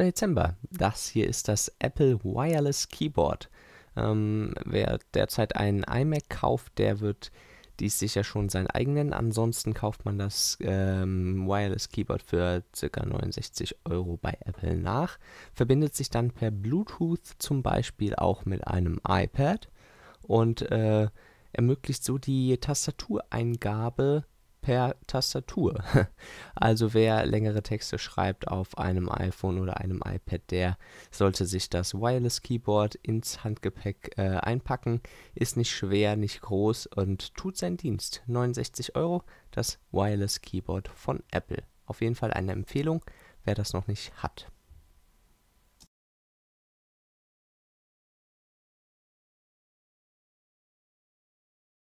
Dezember. Das hier ist das Apple Wireless Keyboard. Wer derzeit einen iMac kauft, der wird dies sicher schon sein eigen nennen. Ansonsten kauft man das Wireless Keyboard für ca. 69 € bei Apple nach. Verbindet sich dann per Bluetooth zum Beispiel auch mit einem iPad und ermöglicht so die Tastatureingabe per Tastatur. Also wer längere Texte schreibt auf einem iPhone oder einem iPad, der sollte sich das Wireless Keyboard ins Handgepäck einpacken. Ist nicht schwer, nicht groß und tut seinen Dienst. 69 €, das Wireless Keyboard von Apple. Auf jeden Fall eine Empfehlung, wer das noch nicht hat.